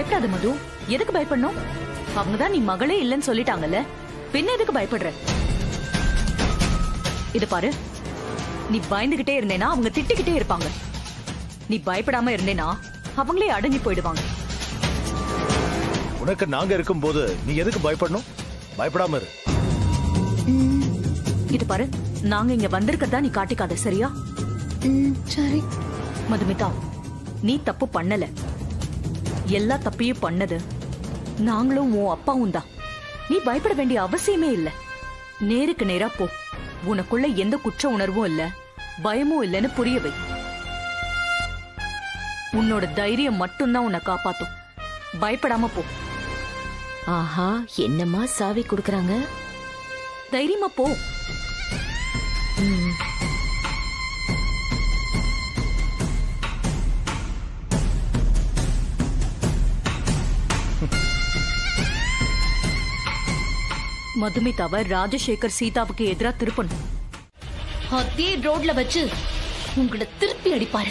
பயப்படாத மது. எதுக்கு பயப்படணும்? அவங்கதான் நீ மகளே இல்லன்னு சொல்லிட்டாங்கல்ல, பின்ன எதுக்கு பயப்படுற? இது பாரு, நீ பயந்துகிட்டே இருந்தேனா அவங்க திட்டிக்கிட்டே இருப்பாங்க. நீ பயப்படாம இருந்தேனா அவங்களே அடங்கி போயிடுவாங்க. உனக்கு நாங்க இருக்கும் போது நீ எதுக்கு பயப்படணும்? பயப்படாம இரு. இது பாரு, நாங்க இங்க வந்திருக்கதா நீ காட்டிக்காத, சரியா? சரி. மதுமிதா, நீ தப்பு பண்ணல. எல்லா தப்பையும் பண்ணது நாங்களும் உன் அப்பாவும் தான். நீ பயப்பட வேண்டிய அவசியமே இல்ல. நேருக்கு நேரா போ. உனக்குள்ள எந்த குற்ற உணர்வும் இல்ல, பயமும் இல்லன்னு புரிய வை. உன்னோட தைரியம் மட்டும்தான் உன்னை காப்பாத்தும். பயப்படாம போ. ஆஹா, என்னம்மா சாவி குடுக்கறாங்க. தைரியமா போ. மதுமிதாவை ராஜசேகர் சீதாவுக்கு எதிரா திருப்பணும். அதே ரோட்ல வச்சு உங்களை திருப்பி அடிப்பாரு.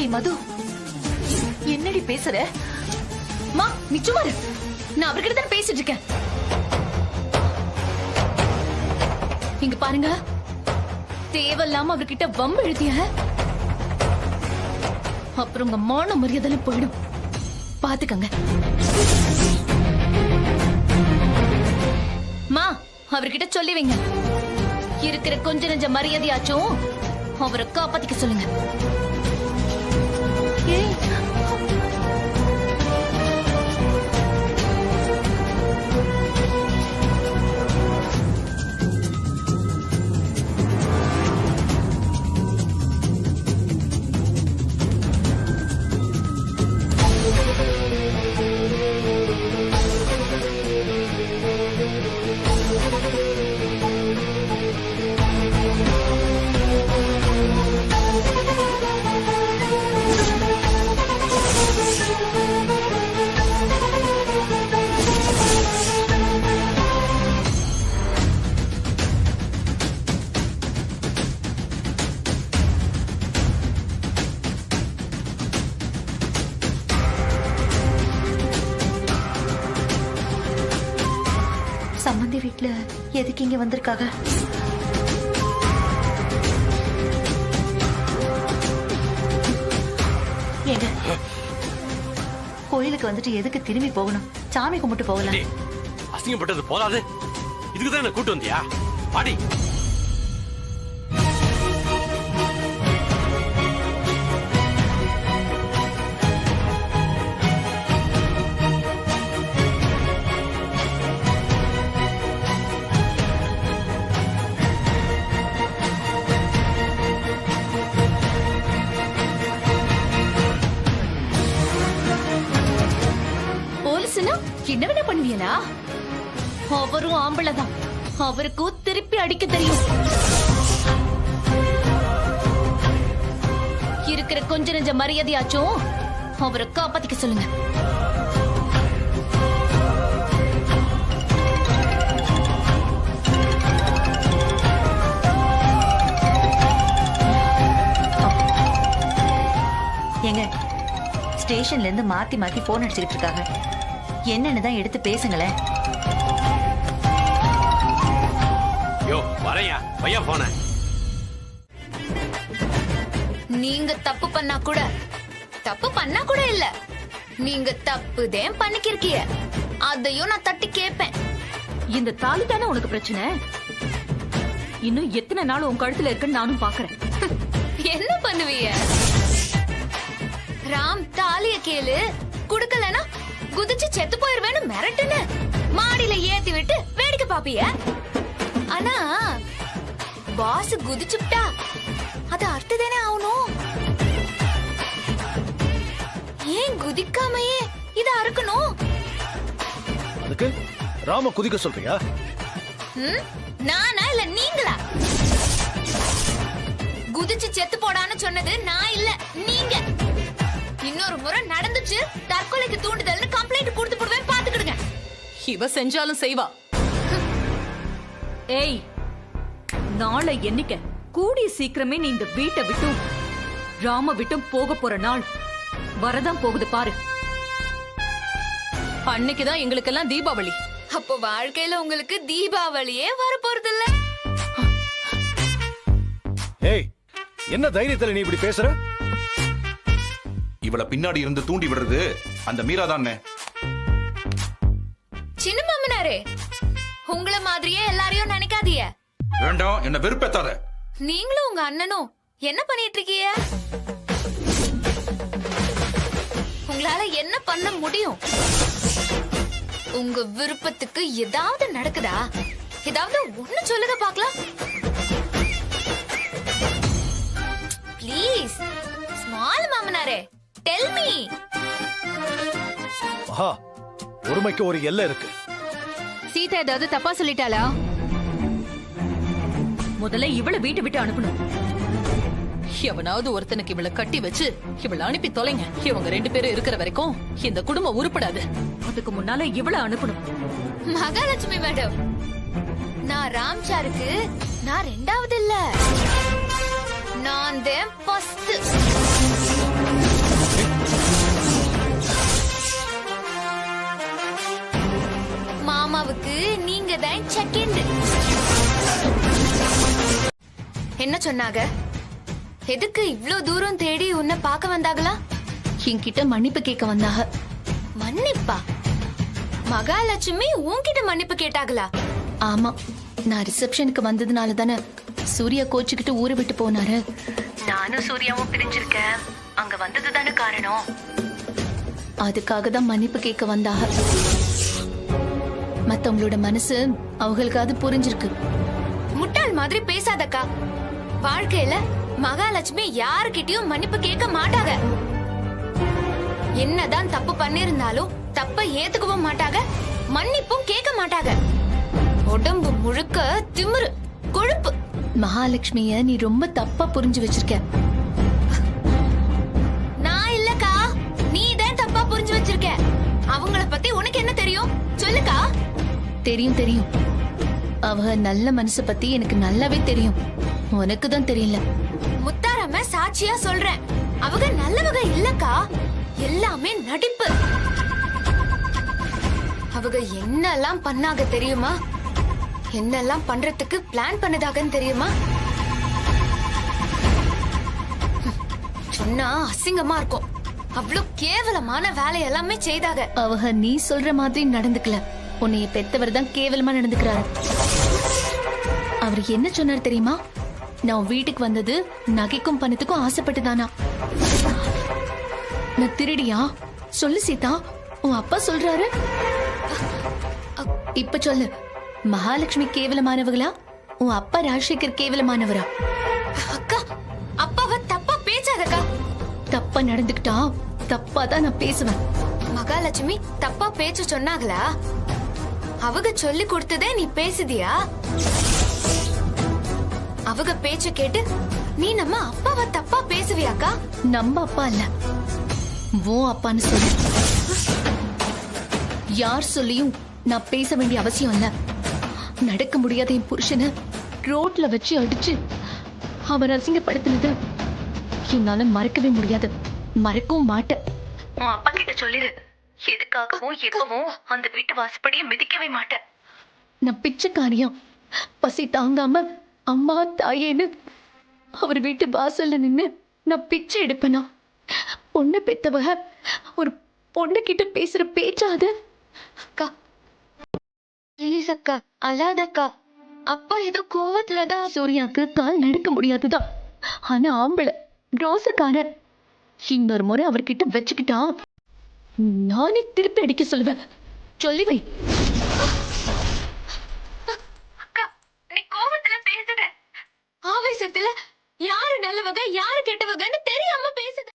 ஏய் மது, என்னடி பேசுற? மா, நீ சும்மா இரு. நான் அவர்கிட்ட தான் பேசிட்டு இருக்கேன். இங்க பாருங்க, தேவையில்லாம அவர்கிட்ட வம்பு எழுதிய அப்புறம் உங்க மான மரியாதை போயிடும். பாத்துக்கங்க. மா, அவர்கிட்ட சொல்லி வைங்க, இருக்கிற கொஞ்ச நெஞ்ச மரியாதையாச்சும் அவரை காப்பாத்திக்க சொல்லுங்க. சம்பந்தி வீட்டுல எதுக்கு இங்க வந்திருக்காங்க? ஏங்க, கோயிலுக்கு வந்துட்டு எதுக்கு திரும்பி போகணும்? சாமி கும்பிட்டு போகலாம். அசிங்கப்பட்டது போதாது, இதுக்குதான் என்ன கூட்டு வந்தியா? பாடி. என்ன வேணா பண்ணுவீனா? அவரும் ஆம்பளதான், அவருக்கும் திருப்பி அடிக்க தெரியும். இருக்கிற கொஞ்ச நெஞ்ச மரியாதையாச்சும் அவரை காப்பாத்திக்க சொல்லுங்க. ஏங்க, ஸ்டேஷன்ல இருந்து மாத்தி மாத்தி போன் அடிச்சுக்கிட்டு இருக்காங்க. என்னன்னு தான் எடுத்து பேசுங்களேன். யோ வரையா பையா போன. நீங்க தப்பு பண்ணா கூட இல்ல, நீங்க தப்புதான் பண்ணிக்கிருக்கிய. அதையும் நான் தட்டி கேட்பேன். இந்த தாலி தானே உனக்கு பிரச்சனை? இன்னும் எத்தனை நாள் உன் கழுத்துல இருக்குன்னு நானும் பாக்குறேன். என்ன பண்ணுவீங்க? ராம், தாலிய கேளு, குடுக்கலனா குதிச்சு செத்து போயிருவேன்னு மிரட்டுன்னு மாடியில ஏத்தி விட்டு வேடிக்கை பாப்பிய. ஆனா பாஸ் குதிச்சுட்டா அது அர்த்ததானே ஆகணும். ஏன் குதிக்காமையே இத அறுக்கணும்? அதுக்கு ராம குதிக்க சொல்றியா? நானா இல்ல நீங்களா? குதிச்சு செத்து போடான்னு சொன்னது நான் இல்ல, நீங்க. இன்னொரு முறை நடந்துச்சு, தற்கொலைக்கு தூண்டுதல்னு கம்ப்ளைண்ட் கொடுத்து போடுவேன், பாத்துக்கிடுங்க. இவ செஞ்சாலும் செய்வா. ஏய், நாளை எண்ணிக்க கூடிய சீக்கிரமே நீ இந்த வீட்டை விட்டும் ராம விட்டும் போக போற நாள் வரதான் போகுது பாரு. அன்னைக்குதான் எங்களுக்கெல்லாம் தீபாவளி. அப்போ வாழ்க்கையில உங்களுக்கு தீபாவளியே வரப்போறது இல்ல. ஏய், என்ன தைரியத்துல நீ இப்படி பேசுற? இவள பின்னாடி இருந்து தூண்டி விடுறது அந்த மீரா தானே. சின்ன மாமனாரே, உங்கள மாதிரியே எல்லாரையும் நினைக்காதீங்க. வேண்டாம், என்ன வெறுப்பேத்தாத. நீங்களும் உங்க அண்ணனும் என்ன பண்ணிட்டு இருக்கீங்க? உங்களால என்ன பண்ண முடியும்? உங்க விருப்பத்துக்கு ஏதாவது நடக்குதா? ஏதாவது ஒண்ணு சொல்லுங்க பாக்கலாம். ப்ளீஸ் ஸ்மால் மாமனாரே, டெல் மீ. மகா, ஒருமைக்கு ஒரு எல்லை இருக்கு. சீதா ஏதாவது தப்பா சொல்லிட்டாளா? முதல்ல இவளை வீட்டை விட்டு அனுப்பணும். எவனாவது ஒருத்தனுக்கு இவளை கட்டி வச்சு இவளை அனுப்பி தொலைங்க. இவங்க 2 பேரும் இருக்கிற வரைக்கும் இந்த குடும்பம் உருப்படாது. அதுக்கு முன்னால இவளை அனுப்பணும். மகாலட்சுமி மேடம், நான் ராம்சாருக்கு நான் 2வது இல்ல, நான் தான் ஃபர்ஸ்ட். மாமாவுக்கு நீங்க தான் செகண்ட். என்ன சொன்னாங்க? எதுக்கு இவ்ளோ தூரம் தேடி உன்னை பார்க்க வந்தாங்களா? என்கிட்ட மன்னிப்பு கேட்க வந்தாக. மன்னிப்பா? மகாலட்சுமி உன்கிட்ட மன்னிப்பு கேட்டாங்களா? ஆமா, நான் ரிசப்ஷனுக்கு வந்ததுனால தானே சூர்யா கோச்சுக்கிட்டு ஊரை விட்டு போனாரு. நானும் சூர்யாவும் பிரிஞ்சிருக்கேன், அங்க வந்தது தானே காரணம். அதுக்காக தான் மன்னிப்பு கேட்க வந்தாக. மத்தவங்களோட மனசு அவங்களுக்காவது புரிஞ்சிருக்கு. முட்டாள் மாதிரி பேசாதக்கா. வாழ்க்கையில மகாலட்சுமி யாருக்கிட்டயும் மன்னிப்பு கேட்க மாட்டாங்க. என்னதான் தப்பு பண்ணிருந்தாலும் தப்ப ஏத்துக்கவும் மாட்டாங்க, மன்னிப்பும் கேட்க மாட்டாங்க. உடம்பு முழுக்க திமிரு, கொழுப்பு. மகாலட்சுமிய நீ ரொம்ப தப்பா புரிஞ்சு வச்சிருக்க. நான் இல்லக்கா, நீ தான் தப்பா புரிஞ்சு வச்சிருக்க. அவங்கள பத்தி உனக்கு என்ன தெரியும் சொல்லுக்கா. தெரியும் தெரியும், அவ நல்ல மனச பத்தி எனக்கு நல்லாவே தெரியும். உனக்கு தான் தெரியல. முத்தாரம்ம சாட்சியா சொல்றேன், அவங்க நல்லவங்க இல்லக்கா, எல்லாமே நடிப்பு. அவங்க என்னெல்லாம் பண்ணாங்க தெரியுமா? என்னெல்லாம் பண்றதுக்கு பிளான் பண்ணதாகன்னு தெரியுமா? சொன்னா அசிங்கமா இருக்கும். அவ்வளவு கேவலமான வேலை எல்லாமே செய்தாங்க. அவ நீ சொல்ற மாதிரி நடந்துக்கல. உன்னைய பெத்தவர் தான் கேவலமா நடந்துக்கிறாரு. அவர் என்ன சொன்னார் தெரியுமா? நான் வீட்டுக்கு வந்தது நகைக்கும் பணத்துக்கும் ஆசைப்பட்டுதானா? நான் திருடியா? சொல்லு சீதா, உன் அப்பா சொல்றாரு. இப்ப சொல்லு, மகாலட்சுமி கேவலமானவங்களா, உன் அப்பா ராஜசேகர் கேவலமானவரா? அக்கா, அப்பாவை தப்பா பேசாதக்கா. தப்பா நடந்துக்கிட்டா தப்பா தான் நான் பேசுவேன். மகாலட்சுமி தப்பா பேச்சு சொன்னாங்களா? அவங்க சொல்லி கொடுத்ததே நீ பேசுதியா? அவங்க பேச்ச கேட்டு நீ நம்ம அப்பாவை தப்பா பேசுவியாக்கா? நம்ம அப்பா இல்ல, உன் அப்பான்னு சொல்லு. யார் சொல்லியும் நான் பேச வேண்டிய அவசியம் இல்ல. நடக்க முடியாத என் புருஷனை ரோட்ல வச்சு அடிச்சு அவர் அசிங்கப்படுத்தினது என்னால மறக்கவே முடியாது, மறக்கவும் மாட்டேன். உன் அப்பா கிட்ட சொல்லிடு, எதுக்காகவும் எப்பவும் அந்த வீட்டு வாசப்படியை மிதிக்கவே மாட்டேன். நான் பிச்சைக்காரியம், பசி தாங்காம அம்மா தாயேன்னு அவர் வீட்டு வாசல்ல நின்னு நான் பிச்சை எடுப்பேனா? பொண்ணு பெத்தவக ஒரு பொண்ணு கிட்ட பேசுற பேச்சா அது? அக்கா ப்ளீஸ் அக்கா, அழாதக்கா. அப்பா ஏதோ கோவத்துலதான் சூர்யாக்கு கால் நடக்க முடியாதுதான். ஆனா ஆம்பளை ரோசக்காரர். இன்னொரு முறை அவர்கிட்ட வச்சுக்கிட்டா நானே திருப்பி அடிக்க சொல்லுவேன். சொல்லி வை. அக்கா, நீ கோவத்துல பேசுற. ஆவேசத்துல யாரு நல்லவங்க யாரு கெட்டவங்கன்னு தெரியாம பேசுத.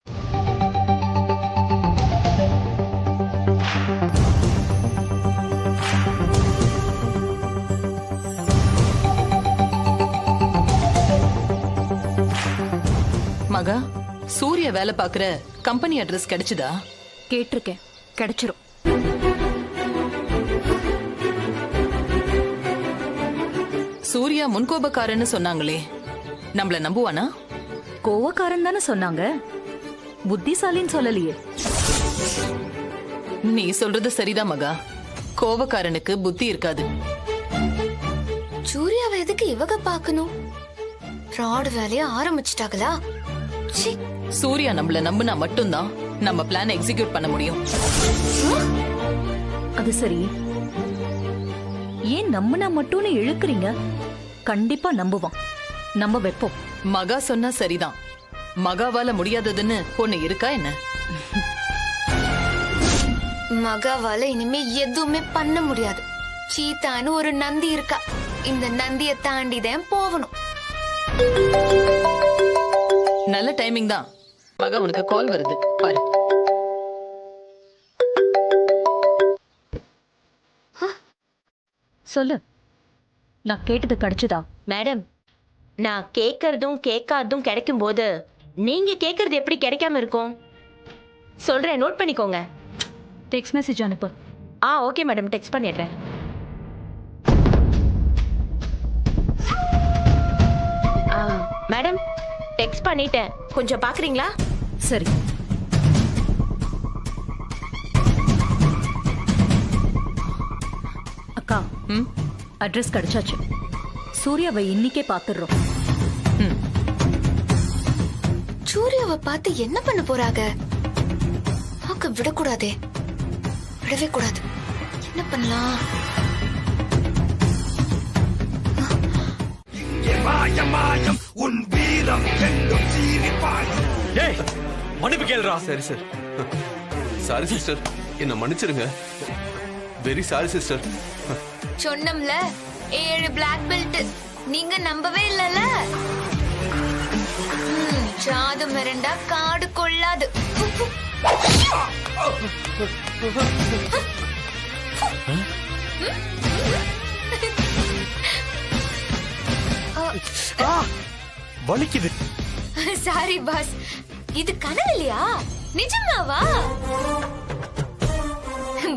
மகா, சூர்யா வேலை பாக்குற கம்பெனி அட்ரஸ் கிடைச்சுதா? கேட்டிருக்கேன், கிடைச்சிரும். சூர்யா முன்கோபக்காரன்னு சொன்னாங்களே, நம்மள நம்புவானா? கோவக்காரன் தானே சொன்னாங்க, புத்திசாலின்னு சொல்லலையே. நீ சொல்றது சரிதான் மகா. கோவக்காரனுக்கு புத்தி இருக்காது. சூர்யாவை எதுக்கு இவக பாக்கணும்? ஃப்ராட் வேலைய ஆரம்பிச்சிட்டாங்களா? ச்சீ. சூர்யா நம்மள நம்புனா மட்டும்தான் நம்ம பிளான் எக்ஸிக்யூட் பண்ண முடியும். அது சரி, ஏன் நம்பினா மட்டும்னு இழுக்குறீங்க? கண்டிப்பா நம்புவான், நம்ப வைப்போம். மகா சொன்னா சரிதான். மகாவால முடியாததுன்னு ஒண்ணு இருக்கா என்ன? மகாவால இனிமே எதுவுமே பண்ண முடியாது. சீதான்னு ஒரு நந்தி இருக்கா. இந்த நந்திய தாண்டிதான் போகணும். நல்ல டைமிங் தான். மகா உனக்கு கால் வருது பாரு. சொல்லு, நான் கேட்டது கிடைச்சதா? மேடம், நான் கேட்கறதும் கேட்காததும் கிடைக்கும் போது நீங்க கேட்கறது எப்படி கிடைக்காம இருக்கும்? சொல்றேன், நோட் பண்ணிக்கோங்க. டெக்ஸ்ட் மெசேஜ் அனுப்பு. ஓகே மேடம், டெக்ஸ்ட் பண்ணிடுறேன். மேடம், டெக்ஸ்ட் பண்ணிட்டேன், கொஞ்சம் பாக்குறீங்களா? சரி. அக்கா, அட்ரஸ் கிடைச்சாச்சு. சூர்யாவை இன்னிக்கே பாத்துடுறோம். சூர்யாவை பார்த்து என்ன பண்ண போறாங்க? பார்க்க விடக்கூடாதே, விடவே கூடாது. என்ன பண்ணலாம்? ஏய், மன்னிப்பு கேளுடா. சரி சார். சாரி சிஸ்டர், என்ன மன்னிச்சிருங்க. Very sorry sister. சொன்னம்ல 7 பிளாக் பெல்ட். நீங்க நம்பவே இல்லல. சாது மிரண்டா காடு கொள்ளாது. வலிக்குது. சாரி பாஸ், இது கனவு இல்லையா? நிஜமாவா?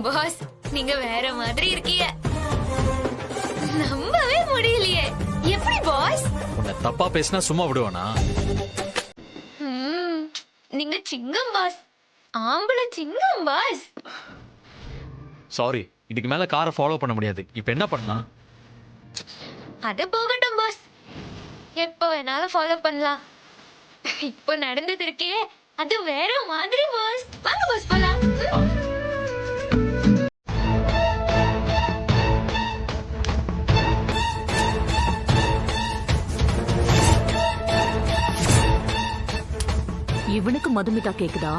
பாஸ், நீங்க வேற மாதிரி இருக்கீங்க. நம்பவே முடியலையே. எப்படி பாஸ்? உன்னை தப்பா பேசினா சும்மா விடுவானா? நீங்க சிங்கம் பாஸ், ஆம்பளை சிங்கம் பாஸ். சாரி, இதுக்கு மேல காரை ஃபாலோ பண்ண முடியாது. இப்ப என்ன பண்ணா? அது போகட்டும் பாஸ், எப்ப வேணாலும் ஃபாலோ பண்ணலாம். இப்போ நடந்தது இருக்கே, அது வேற மாதிரி பாஸ். வாங்க பாஸ் போலாம். இவனுக்கு மதுமிதா கேக்குதா?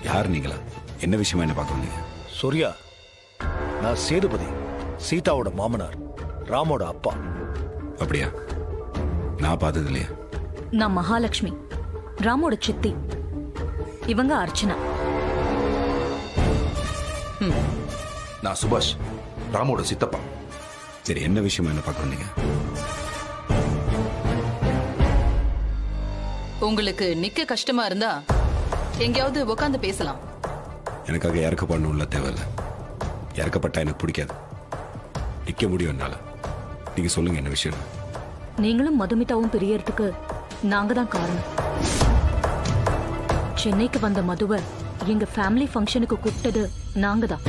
யார் நீங்களா? என்ன விஷயமா என்ன பார்க்க வந்தீங்க? சூர்யா, நான் சேதுபதி, சீதாவோட மாமனார், ராமோட அப்பா. அப்படியா? நான் பார்த்தது இல்லையா? நான் மகாலட்சுமி, ராமோட சித்தி. இவங்க அர்ச்சனா. நான் சுபாஷ், ராமோட சித்தப்பா. சரி, என்ன விஷயமா என்ன பார்க்க வந்தீங்க? உங்களுக்கு நிக்க கஷ்டமா இருந்தா எங்கேயாவது உட்காந்து பேசலாம். எனக்காக இறக்கப்படணும்ல தேவையில்லை. இறக்கப்பட்டா எனக்கு பிடிக்காது. நிக்க முடியும் என்னால. நீங்க சொல்லுங்க, என்ன விஷயம்? நீங்களும் மதுமிதாவும் பிரியறதுக்கு நாங்க தான் காரணம். சென்னைக்கு வந்த மதுவை எங்க ஃபேமிலி ஃபங்க்ஷனுக்கு கூப்பிட்டது நாங்க தான்.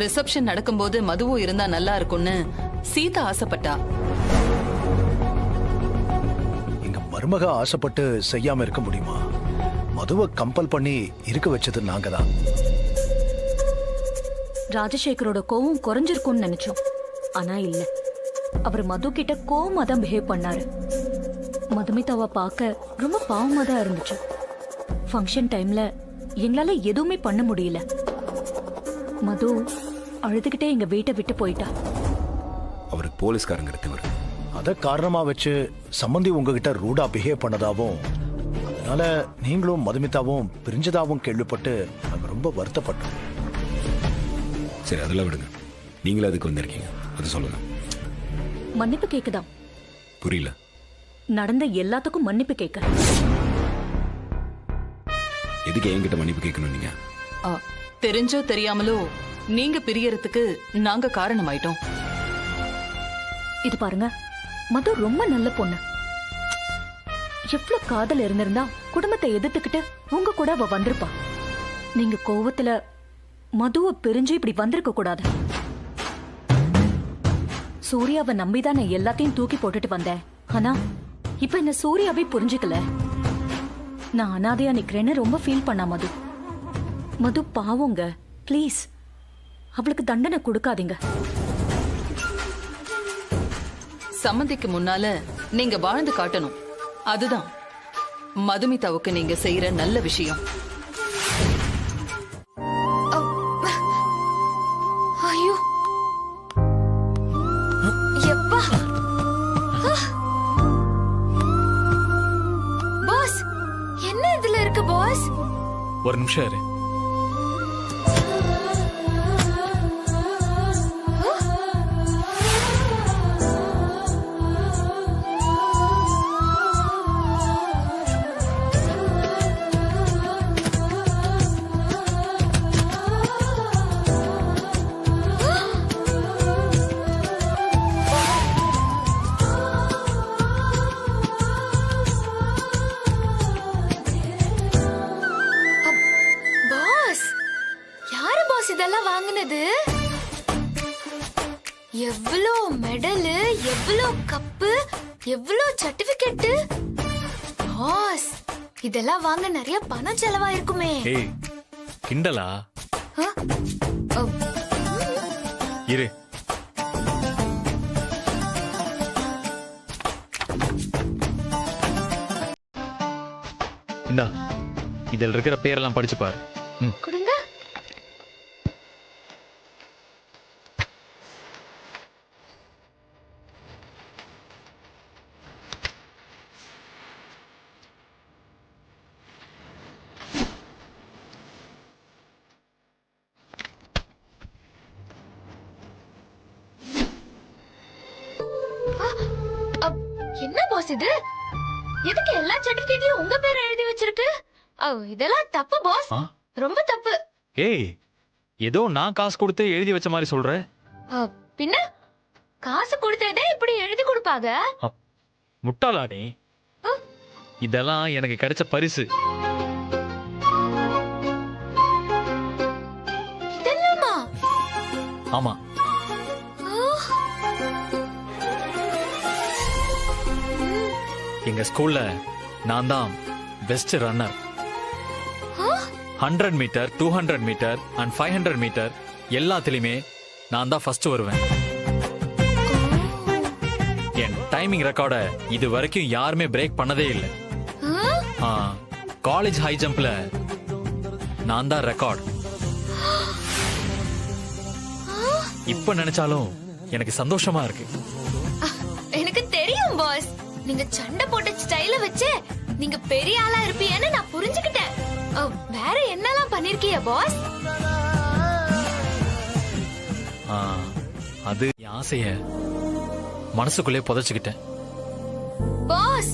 ரிசப்ஷன் நடக்கும்போது மதுவும் இருந்தா நல்லா இருக்கும்னு சீதா ஆசைப்பட்டா. எங்க மருமக ஆசைப்பட்டு செய்யாம இருக்க முடியுமா? மதுவை கம்பல் பண்ணி இருக்க வச்சது நாங்க தான். ராஜசேகரோட கோவம் குறைஞ்சிருக்கும்னு நினைச்சோம். ஆனா இல்ல, அவர் மது கிட்ட கோவமா தான் பிஹேவ் பண்ணாரு. மதுமிதாவை பார்க்க ரொம்ப பாவமா தான் இருந்துச்சு. ஃபங்க்ஷன் டைம்ல எங்களால எதுவுமே பண்ண முடியல. மது அழுதுகிட்டே எங்க வீட்டை விட்டு போயிட்டா. அவருக்கு போலீஸ்காரங்க தவிர அத காரணமா வச்சு சம்பந்தி உங்ககிட்ட ரூடா பிஹேவ் பண்ணதாவும், அதனால நீங்களும் மதுமிதாவும் பிரிஞ்சதாவும் கேள்விப்பட்டு நாங்க ரொம்ப வருத்தப்பட்டோம். சரி, அதெல்லாம் விடுங்க. நீங்களும் அதுக்கு வந்திருக்கீங்க, அது சொல்லுங்க. மன்னிப்பு கேக்குதா? புரியல. நடந்த எல்லாத்துக்கும் மன்னிப்பு கேட்க. எதுக்கு என்கிட்ட மன்னிப்பு கேட்கணும் நீங்க? தெரிஞ்சோ தெரியாமலோ நீங்க பிரியறதுக்கு நாங்க காரணமாயிட்டோம். இது பாருங்க, மது ரொம்ப நல்ல பொண்ணு. எவ்வளவு காதல் இருந்திருந்தா குடும்பத்தை எதிர்த்துக்கிட்டு உங்க கூட அவ வந்திருப்பா. நீங்க கோவத்துல மதுவை பிரிஞ்சு இப்படி வந்திருக்க கூடாது. சூர்யாவை நம்பிதான் நான் எல்லாத்தையும் தூக்கி போட்டுட்டு வந்தேன். ஆனா இப்ப என்ன சூர்யாவே புரிஞ்சுக்கல. நான் அனாதையா நிக்கிறேன்னு ரொம்ப ஃபீல் பண்ணா மது. மது பாவங்க, ப்ளீஸ் அவளுக்கு தண்டனை கொடுக்காதீங்க. சம்மந்திக்கு முன்னால நீங்க வாழ்ந்து காட்டணும். அதுதான் மதுமிதாவுக்கு நீங்க செய்யற நல்ல விஷயம். ஐயோ எப்பா பாஸ், என்ன இதுல இருக்கு பாஸ்? ஒரு நிமிஷம் இரு. இதெல்லாம் வாங்குனது எவ்வளோ மெடல், எவ்வளோ கப்பு, எவ்வளோ சர்டிபிகேட். பாஸ், இதெல்லாம் வாங்க நிறைய பணம் செலவா இருக்குமே. ஏய் கிண்டலா? இரு. இந்தா, இதில் இருக்கிற பேரெல்லாம் படிச்சு பாரு. கொடுங்க. என்ன பாஸ் இது? எதுக்கு எல்லா சர்டிபிகேட்லயும் உங்க பேரை எழுதி வச்சிருக்கு? இதெல்லாம் தப்பு பாஸ், ரொம்ப தப்பு. ஏய், ஏதோ நான் காசு கொடுத்து எழுதி வச்ச மாதிரி சொல்ற. பின்ன காசு கொடுத்ததே இப்படி எழுதி கொடுப்பாங்க? முட்டாளா நீ? இதெல்லாம் எனக்கு கிடைச்ச பரிசு. இதெல்லாமா? ஆமா. எங்க ஸ்கூல்ல நான் தான் best runner. 100 metre, 200 metre and 500 metre எல்லாத்துலயுமே நான் தான் ஃபர்ஸ்ட் வருவேன். என் டைமிங் ரெக்கார்டை இது வரைக்கும் யாருமே பிரேக் பண்ணதே இல்லை. காலேஜ் ஹை ஜம்ப்ல நான் தான் ரெக்கார்ட். இப்ப நினைச்சாலும் எனக்கு சந்தோஷமா இருக்கு. எனக்கு தெரியும் பாஸ், நீங்க சண்டை போட்ட ஸ்டைல வச்சு நீங்க பெரிய ஆளா இருப்பீங்கன்னு நான் புரிஞ்சுக்கிட்டேன். வேற என்னலாம் பண்ணிருக்கீங்க பாஸ்? அது என் ஆசைய மனசுக்குள்ளே புதைச்சுக்கிட்டேன். பாஸ்,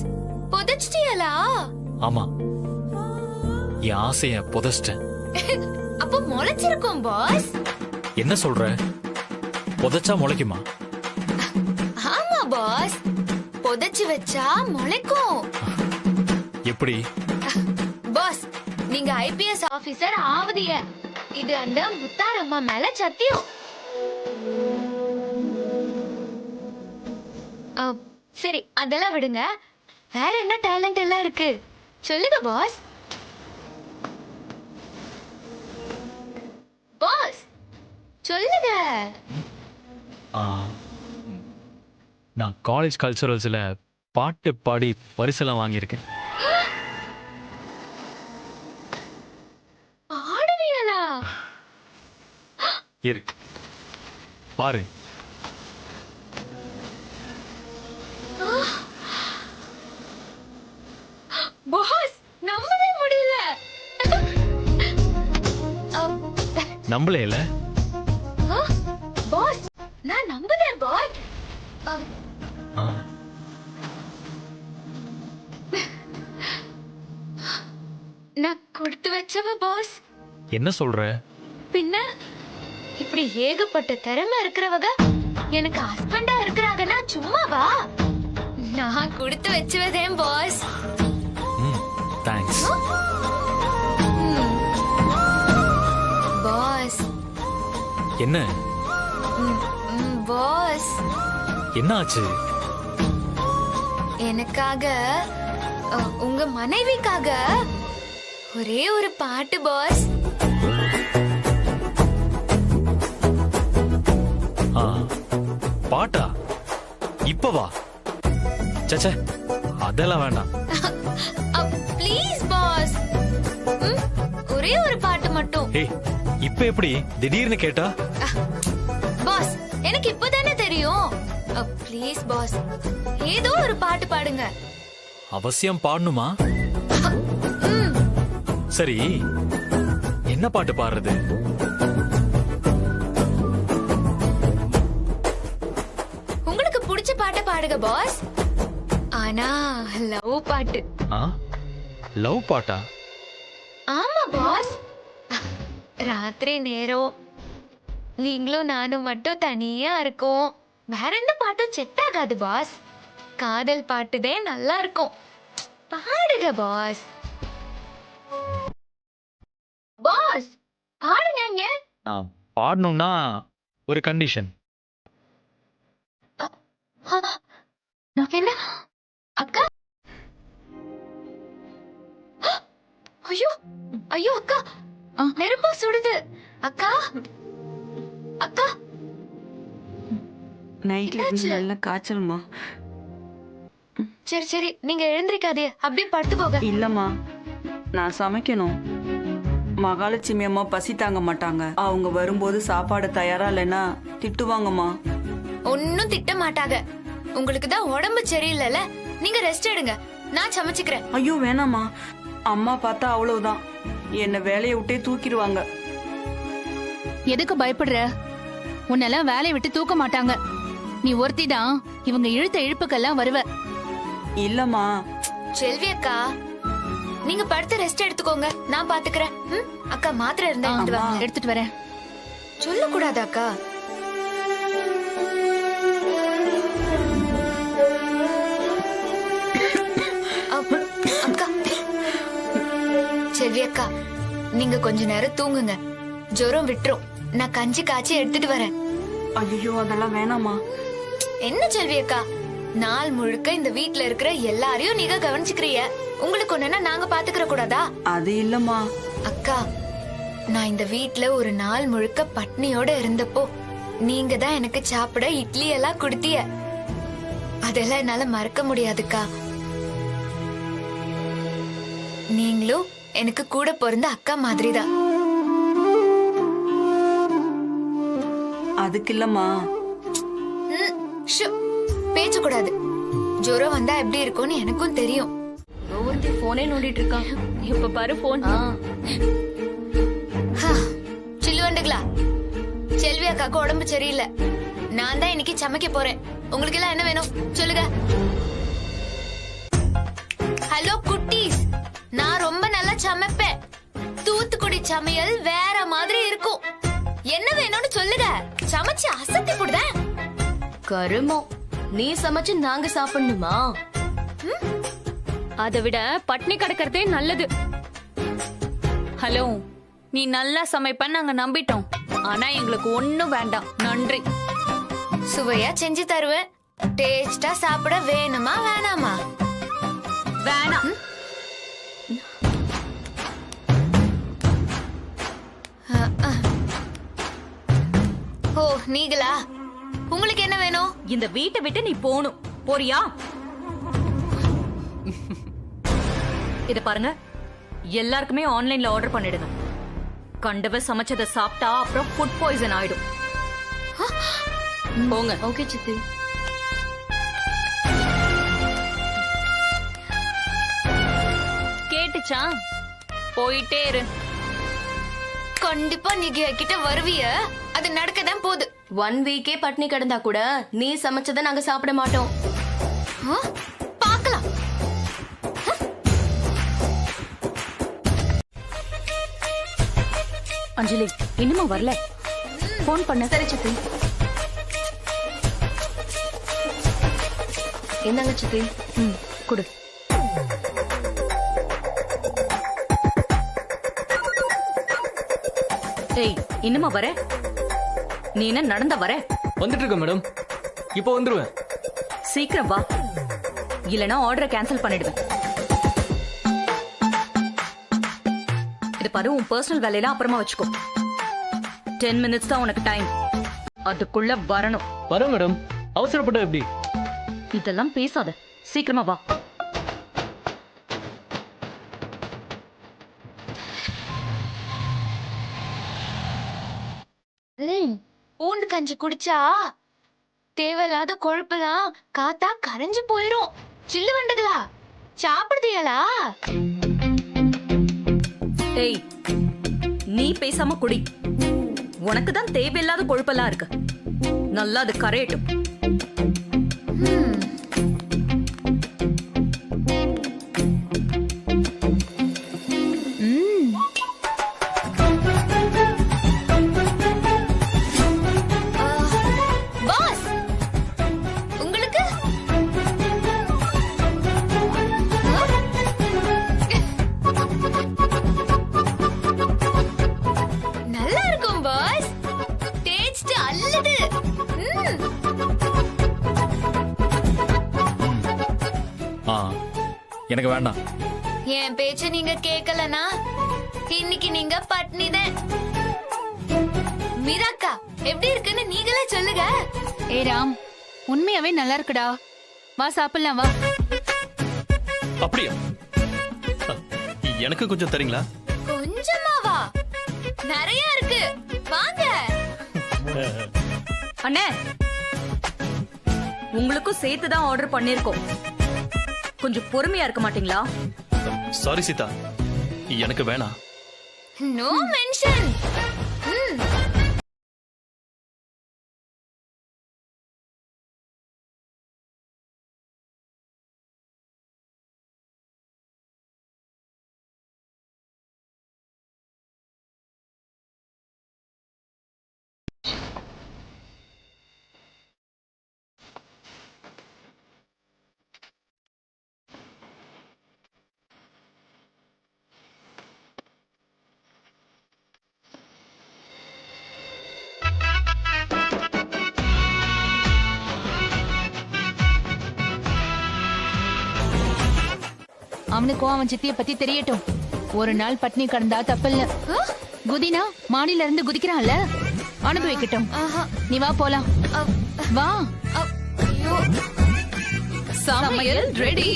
புதைச்சிட்டீங்களா? ஆமா, என் ஆசைய புதைச்சிட்டேன். அப்ப முளைச்சிருக்கும் பாஸ். என்ன சொல்ற? புதைச்சா முளைக்குமா? ஆமா பாஸ், புதைச்சு வச்சா முளைக்கும். எப்படி? பாஸ், நீங்க ஐபிஎஸ் ஆபீசர் ஆவதிய இது அந்த முத்தாரம்மா மேல சத்தியம். சரி, அதெல்லாம் விடுங்க. வேற என்ன டேலண்ட் எல்லாம் இருக்கு சொல்லுங்க பாஸ். பாஸ் சொல்லுங்க. நான் காலேஜ் கல்ச்சுரல்ஸ்ல பாட்டு பாடி பரிசெல்லாம் வாங்கியிருக்கேன். பாடுவீங்களா? இருக்கு பாரு. பாஸ், நம்பவே முடியல. நம்பலே இல்ல பாஸ், நான் நம்புறேன் பாஸ். கொடுத்து வச்சவ பாஸ். என்ன சொல்ற? பின்ன இப்படி ஏகப்பட்ட திறமை இருக்கிறவங்க எனக்கு ஹஸ்பண்டா இருக்கிறாங்கன்னா சும்மாவா? நான் கொடுத்து வச்சுவதேன் பாஸ். தேங்க்ஸ். பாஸ். என்ன பாஸ், என்ன ஆச்சு? எனக்காக உங்க மனைவிக்காக ஒரே ஒரு பாட்டு பாஸ். பாட்டா? இப்ப வா. சச்சே, அதெல்லாம் வேண்டாம். ப்ளீஸ் பாஸ், ஒரே ஒரு பாட்டு மட்டும். ஏய், இப்ப எப்படி திடீர்னு கேட்டா? பாஸ், எனக்கு இப்பதானே தெரியும். ப்ளீஸ் பாஸ், ஏதோ ஒரு பாட்டு பாடுங்க. அவசியம் பாடணுமா? சரி, என்ன பாட்டு பாடுறது? உங்களுக்கு பிடிச்ச பாட்டை பாடுங்க பாஸ். ஆனா லவ் பாட்டு. லவ் பாட்டா? ஆமா பாஸ். ராத்திரி நேரம் நீங்களும் நானும் மட்டும் தனியா இருக்கோம். வேற எந்த பாட்டும் செட் ஆகாது பாஸ். காதல் பாட்டுதே நல்லா இருக்கும். பாடுங்க பாஸ். பாஸ் பாடுங்க. பாடணும்னா ஒரு கண்டிஷன். என்ன அக்கா? ஐயோ ஐயோ அக்கா, நெருப்பா சுடுது அக்கா. அக்கா, நைட்ல நல்ல காய்ச்சல்மா. சரி சரி, நீங்க எழுந்திருக்காதே, அப்படியே படுத்து போக. இல்லம்மா, நான் சமைக்கணும். மகாலட்சுமி அம்மா பசி தாங்க மாட்டாங்க. அவங்க வரும்போது சாப்பாடு தயாரா இல்லைன்னா திட்டுவாங்கம்மா. ஒன்னும் திட்ட மாட்டாங்க. உங்களுக்கு தான் உடம்பு சரியில்லைல, நீங்க ரெஸ்ட் எடுங்க, நான் சமைச்சுக்கிறேன். ஐயோ வேணாம்மா, அம்மா பார்த்தா அவ்வளவுதான், என்ன வேலையை விட்டே தூக்கிடுவாங்க. எதுக்கு பயப்படுற? உன்னெல்லாம் வேலையை விட்டு தூக்க மாட்டாங்க. நீ ஒருத்தி தான் இவங்க இழுத்த இழுப்புக்கெல்லாம் வருவ. இல்லம்மா. செல்வி அக்கா, நீங்க படுத்து ரெஸ்ட் எடுத்துக்கோங்க, நான் பாத்துக்கிறேன். அக்கா மாத்திரை இருந்தா எடுத்துட்டு வரேன். சொல்ல கூடாது அக்கா. அக்கா, செல்வி அக்கா, நீங்க கொஞ்ச நேரம் தூங்குங்க, ஜுரம் விட்டுரும். நான் கஞ்சி காய்ச்சி எடுத்துட்டு வரேன். ஐயோ அதெல்லாம் வேணாமா. என்ன செல்வி அக்கா, நாள் முழுக்க இந்த வீட்ல இருக்கிற எல்லாரையும் நீங்க கவனிச்சுக்கிறீங்க. உங்களுக்கு ஒண்ணுன்னா நாங்க பாத்துக்கிற கூடாதா? அது இல்லம்மா. அக்கா, நான் இந்த வீட்ல ஒரு நாள் முழுக்க பட்னியோட இருந்தப்போ நீங்க தான் எனக்கு சாப்பிட இட்லி எல்லாம் கொடுத்தீங்க. அதெல்லாம் என்னால மறக்க முடியாதுக்கா. நீங்களும் எனக்கு கூட பிறந்த அக்கா மாதிரிதான். அதுக்கு இல்லம்மா. பேச கூடாது. ஜுரம் வந்தா எப்படி இருக்கும்னு எனக்கும் தெரியும். ஒவ்வொருத்தி போனே நோண்டிட்டு இருக்கா. இப்ப பாரு போன். சில்லுவண்டுகளா, செல்வி அக்காக்கு உடம்பு சரியில்லை. நான் தான் இன்னைக்கு சமைக்க போறேன். உங்களுக்கு எல்லாம் என்ன வேணும் சொல்லுங்க. ஹலோ குட்டீஸ், நான் ரொம்ப நல்லா சமைப்பேன். தூத்துக்குடி சமையல் வேற மாதிரி இருக்கும். என்ன வேணும்னு சொல்லுங்க, சமைச்சு அசத்தி போடுதேன். கருமம், நீ சமைச்சு நாங்க சாப்பிடணுமா? அதை விட பட்னி கிடக்கிறதே நல்லது. ஹலோ, நீ நல்லா சமைப்பன்னு நாங்க நம்பிட்டோம். ஆனா எங்களுக்கு ஒண்ணும் வேண்டாம், நன்றி. சுவையா செஞ்சு தருவேன். டேஸ்டா சாப்பிட வேணுமா வேணாமா? வேணாம். ஓ நீங்களா? உங்களுக்கு என்ன வேணும்? இந்த வீட்டை விட்டு நீ போணும். போறியா? இத பாருங்க, எல்லாருக்குமே ஆன்லைன்ல ஆர்டர் பண்ணிடுங்க. கண்டவ சமைச்சதை சாப்பிட்டா அப்புறம் ஃபுட் பாய்சன் ஆயிடும். போங்க. ஓகே சித்தி. கேட்டுச்சா? போயிட்டே இரு. கண்டிப்பா நீங்க கிட்ட வருவிய, அது நடக்கதான் போகுது. 1 வீக்கே பட்னி கிடந்தா கூட நீ சமைச்சதை நாங்க சாப்பிட மாட்டோம். பார்க்கலாம். அஞ்சலி இன்னுமா வரல? போன் பண்ண. சரி சித்தி. என்னங்க சித்தி? கொடு. ஏய், இன்னுமா வர? நீ என்ன நடந்தா வர? வந்துட்டு இருக்க மேடம், இப்போ வந்துருவேன். சீக்கிரம் வா, இல்லனா ஆர்டரை கேன்சல் பண்ணிடுவேன். இது பாரு, உன் பர்சனல் வேலையெல்லாம் அப்புறமா வச்சுக்கோ. 10 மினிட்ஸ் தான் உனக்கு டைம், அதுக்குள்ள வரணும். வரேன் மேடம், அவசரப்பட்ட எப்படி? இதெல்லாம் பேசாத, சீக்கிரமா வா. பூண்டு கஞ்சி குடிச்சா தேவையில்லாத கொழுப்பெல்லாம் காத்தா கரைஞ்சு போயிரும். சில்லு வண்டதுலா சாப்பிடுதியலா? ஏய், நீ பேசாம குடி. உனக்கு தான் தேவையில்லாத கொழுப்பெல்லாம் இருக்கு, நல்லா அது கரையட்டும். பாஸ், உங்களுக்கு நல்லா இருக்கும் பாஸ், டேஸ்ட் அல்லது. எனக்கு வேண்டாம். என் பேச்ச நீங்க கேட்கலனா இன்னைக்கு நீங்க பட்னிதான். மீராக்கா எப்படி இருக்குன்னு நீங்களே சொல்லுங்க. ஏ ராம், உண்மையாவே நல்லா இருக்குடா. வா சாப்பிடலாம், வா. அப்படியா? எனக்கு கொஞ்சம் தரீங்களா? கொஞ்சமாவா? நிறைய இருக்கு, வாங்க. அண்ணே, உங்களுக்கும் சேர்த்து தான் ஆர்டர் பண்ணிருக்கோம், கொஞ்சம் பொறுமையா இருக்க மாட்டீங்களா? சாரி சீதா, எனக்கு வேணாம். No mention. அவனுக்கும் அவன் சித்திய பத்தி தெரியட்டும். ஒரு நாள் பட்னி கடந்தா தப்பில்ல. குதினா மாடியில இருந்து குதிக்கிறான்ல, அனுபவிக்கட்டும். நீ வா போலாம், வா. சமையல் ரெடி.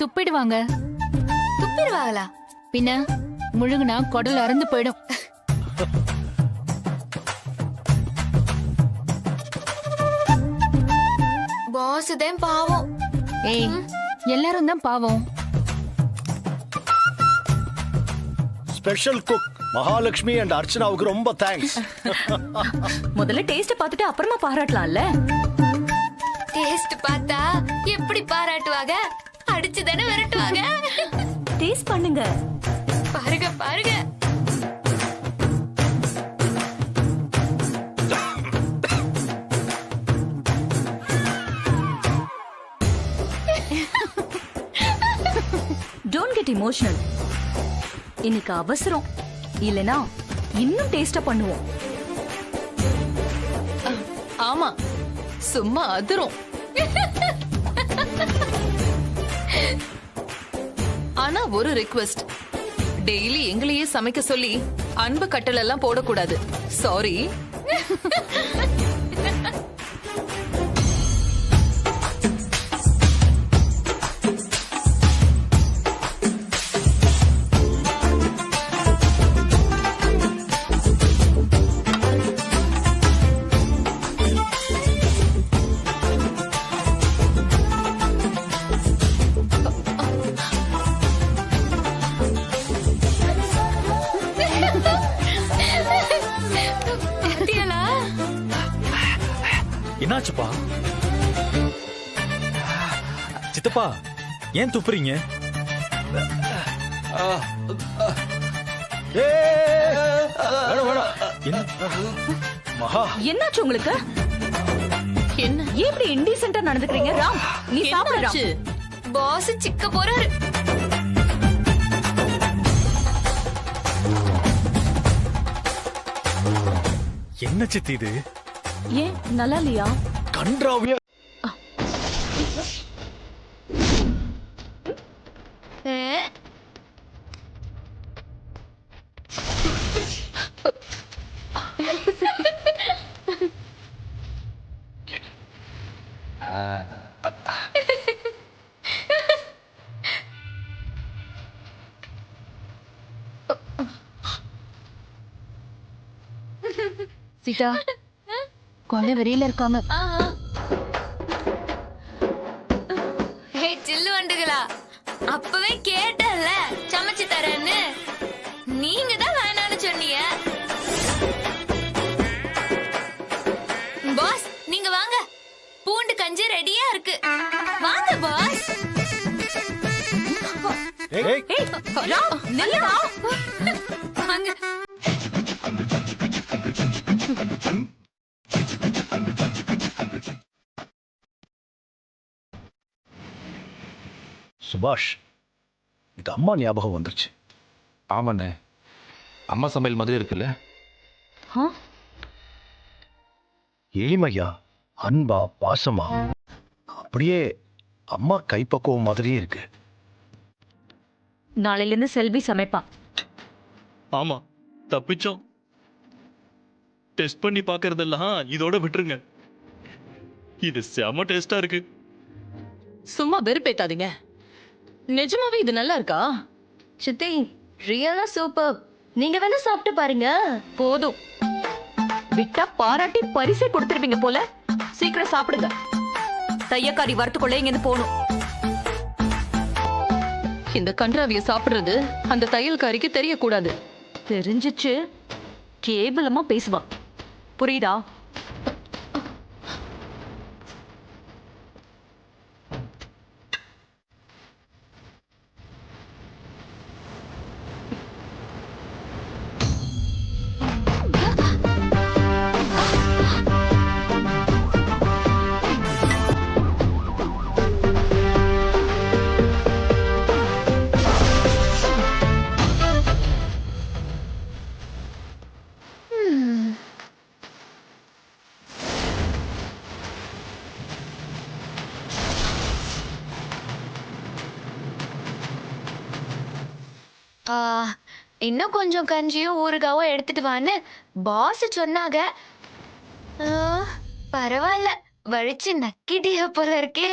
துப்பிடுவாங்க. துப்பிடுவாங்களா? பின்ன முழுகுனா குடல் அறந்து போயிடும். பாஸ் தான் பாவம். ஏய், எல்லாரும் தான் பாவம். ஸ்பெஷல் குக் மகாலட்சுமி அண்ட் அர்ச்சனாவுக்கு ரொம்ப தேங்க்ஸ். முதல்ல டேஸ்ட் பார்த்துட்டு அப்புறமா பாராட்டலாம்ல. டேஸ்ட் பார்த்தா எப்படி பாராட்டுவாங்க? அடிச்சு தானே விரட்டுவாங்க. டேஸ்ட் பண்ணுங்க. பாருங்க பாருங்க. Don't get emotional. இன்னைக்கு அவசரம், இல்லனா இன்னும் டேஸ்டா பண்ணுவோம். ஆமா, சும்மா அதிரும். ஆனா ஒரு ரிக்வெஸ்ட், டெய்லி எங்களையே சமைக்க சொல்லி அன்பு கட்டல் எல்லாம் போடக்கூடாது. சாரி. என்னாச்சுப்பா? சித்தப்பா ஏன் துப்புறீங்க? மகா, என்னாச்சு உங்களுக்கு? என்ன ஏன் இப்படி இன்டீசென்ட்டா நடந்துக்கிறீங்க? ராம், நீ சாப்பிடு ராம். என்னாச்சு? பாஸ் சிக்க போறாரு. என்ன சித்தி இது? ஏன் நல்லா இல்லையா? கன்றாவியா சீதா கொலை வெறியில இருக்காங்க. சில்லு வண்டுகளா, அப்பவே கேட்டல சமைச்சு தரேன்னு. நீங்க தான் வேணாம்னு சொன்னீங்க. பாஸ் நீங்க வாங்க, பூண்டு கஞ்சி ரெடியா இருக்கு. வாங்க பாஸ். ராம், நில்லுடா. வாங்க. சுபாஷ், இது அம்மா ஞாபகம் வந்துருச்சு. ஆமாண்ணே, அம்மா சமையல் மாதிரி இருக்குல்ல? எளிமையா, அன்பா, பாசமா, அப்படியே அம்மா கைப்பக்குவம் மாதிரியே இருக்கு. நாளையில இருந்து செல்வி சமைப்பா. ஆமா, தப்பிச்சோம். டெஸ்ட் பண்ணி பாக்குறதெல்லாம் இதோட விட்டுருங்க. இது செம டேஸ்டா இருக்கு. சும்மா வெறுப்பேத்தாதீங்க. நிஜமாவே இது நல்லா இருக்கா? சித்தி ரியலா சூப்பர். நீங்க வேணா சாப்பிட்டு பாருங்க. போதும், விட்டா பாராட்டி பரிசை கொடுத்துருப்பீங்க போல. சீக்கிரம் சாப்பிடுங்க. தையக்காரி வரத்துக்குள்ளே இங்க இருந்து போகணும். இந்த கன்றாவிய சாப்பிடுறது அந்த தையல்காரிக்கு தெரியக்கூடாது. தெரிஞ்சிச்சு கேவலமா பேசுவா. புரியுதா? இன்னும் கொஞ்சம் கஞ்சியும் ஊறுகாவும் எடுத்துட்டு வான்னு பாஸ் சொன்னாங்க. பரவாயில்ல, வழிச்சு நக்கிட்டிய போல இருக்கே.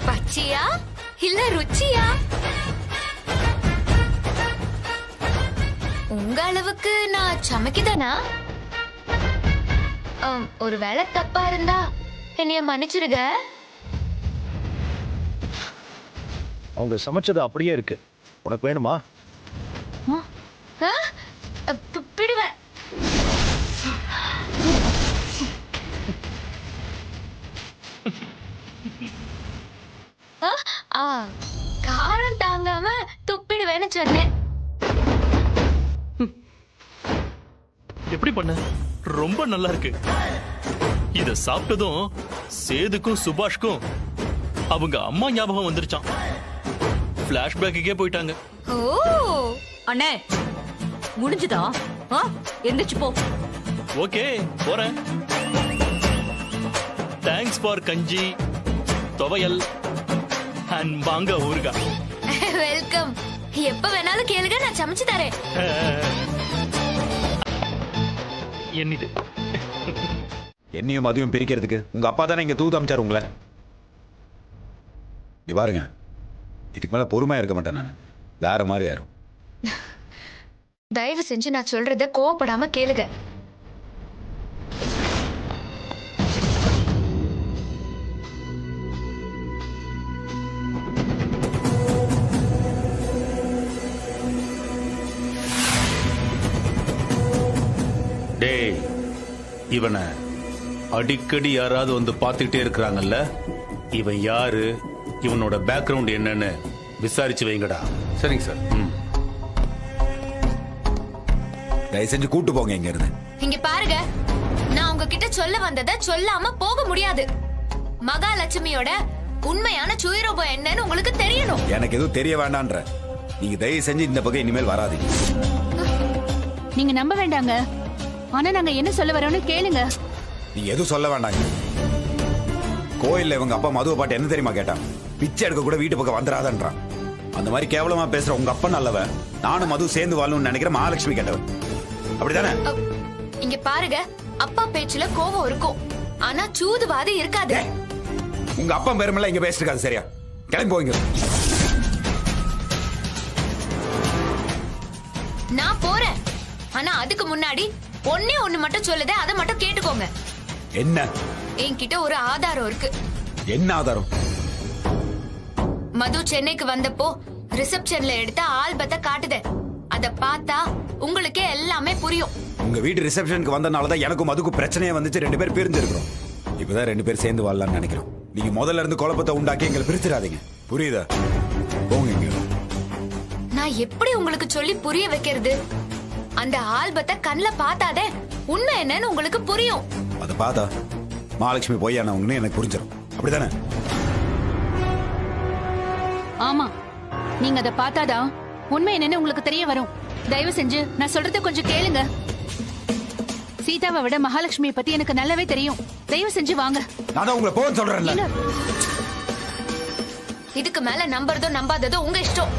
பச்சையா இல்ல ருச்சியா? உங்க அளவுக்கு நான் சமைக்குதானா? ஒரு வேளை தப்பா இருந்தா என்னைய மன்னிச்சிருங்க. அவங்க சமைச்சது அப்படியே இருக்கு. உனக்கு வேணுமா? பிடுவேன். காரம் தாங்காம துப்பிடுவேன்னு சொன்னேன். எப்படி பண்ண? ரொம்ப நல்லா இருக்கு. இத சாப்பிட்டதும் சேதுக்கும் சுபாஷ்க்கும் அவங்க அம்மா ஞாபகம் வந்துருச்சான். பிளாஷ்பேக்கே போயிட்டாங்க. ஓ அண்ணே, முடிஞ்சுதா? எந்திரிச்சு போ. ஓகே, போறேன். தேங்க்ஸ் ஃபார் கஞ்சி, துவையல் அண்ட் வாங்க ஊறுகாய். வெல்கம். எப்ப வேணாலும் கேளுங்க, நான் சமைச்சு தரேன். என்னது? என்னையும் அதையும் பிரிக்கிறதுக்கு உங்க அப்பா தானே இங்க தூது அமைச்சார் உங்களை. பாருங்க, இதுக்கு மேல பொறுமையா இருக்க மாட்டேன். நான் வேற மாதிரி யாரும். தயவு செஞ்சு நான் சொல்றத கோவப்படாம கேளுங்க. டேய், இவனை அடிக்கடி யாராவது வந்து பார்த்துக்கிட்டே இருக்கிறாங்கல்ல, இவன் யாரு, இவனோட பேக்ரவுண்ட் என்னன்னு விசாரிச்சு வைங்கடா. சரிங்க சார். தயவு செஞ்சு கூட்டு போங்க இங்க இருந்து. இங்க பாருங்க, நான் உங்ககிட்ட சொல்ல வந்ததை சொல்லாம போக முடியாது. மகாலட்சுமியோட உண்மையான சுயரூபம் என்னன்னு உங்களுக்கு தெரியணும். எனக்கு எதுவும் தெரிய வேண்டான்ற. நீங்க தயவு செஞ்சு இந்த பக்கம் இனிமேல் வராதீங்க. நீங்க நம்ப வேண்டாங்க. ஆனா நாங்க என்ன சொல்ல வரோம்னு கேளுங்க. நீங்க எதுவும் சொல்ல வேண்டாங்க. கோயில்ல இவங்க அப்பா மதுவை பாட்டு என்ன தெரியுமா கேட்டான்? பிச்சை எடுக்க கூட வீட்டு பக்கம் வந்துடாதன்றான். அந்த மாதிரி கேவலமா பேசுற உங்க அப்பா நல்லவன், நானும் மது சேர்ந்து வாழணும்னு நினைக்கிற மகாலட்சுமி கேட்டவன். அப்படிதானே? இங்க பாருங்க, அப்பா பேச்சுல கோபம் இருக்கும், ஆனா சூதுவாது இருக்காது. உங்க அப்பா பெருமெல்லாம் இங்க பேசிட்டு இருக்காது. சரியா? கிளம்பி போங்க. நான் போறேன். ஆனா அதுக்கு முன்னாடி ஒண்ணே ஒண்ணு மட்டும் சொல்லுதே, அதை மட்டும் கேட்டுக்கோங்க. என்ன? என்கிட்ட ஒரு ஆதாரம் இருக்கு. என்ன ஆதாரம்? மது சென்னைக்கு வந்தப்போ ரிசப்ஷன்ல எடுத்த ஆல்பத்தை காட்டுதே, அத பார்த்தா உங்களுக்கே எல்லாமே புரியும். உங்க வீட்டு ரிசப்ஷனுக்கு வந்தனாலதான் எனக்கும் அதுக்கும் பிரச்சனையே வந்துச்சு. 2 பேர் பிரிஞ்சு இருக்கிறோம். இப்பதான் 2 பேர் சேர்ந்து வாழலாம்னு நினைக்கிறோம். நீங்க முதல்ல இருந்து குழப்பத்தை உண்டாக்கி எங்களை பிரிச்சிடாதீங்க. புரியுதா? போங்க இங்க. நான் எப்படி உங்களுக்கு சொல்லி புரிய வைக்கிறது? அந்த ஆல்பத்தை கண்ணுல பார்த்தாதே உண்மை என்னன்னு உங்களுக்கு புரியும். அதை பார்த்தா மகாலட்சுமி பொய்யானவங்கன்னு எனக்கு புரிஞ்சிடும். அப்படிதானே? ஆமா, நீங்க அதை பார்த்தாதான் உண்மை என்னன்னு உங்களுக்கு தெரிய வரும். தயவு செஞ்சு நான் சொல்றத கொஞ்சம் கேளுங்க. சீதாவை விட மகாலட்சுமியை பத்தி எனக்கு நல்லாவே தெரியும். தயவு செஞ்சு வாங்க. நான் தான் உங்களை போன்னு சொல்றேன்ல. இதுக்கு மேல நம்புறதோ நம்பாததோ உங்க இஷ்டம்.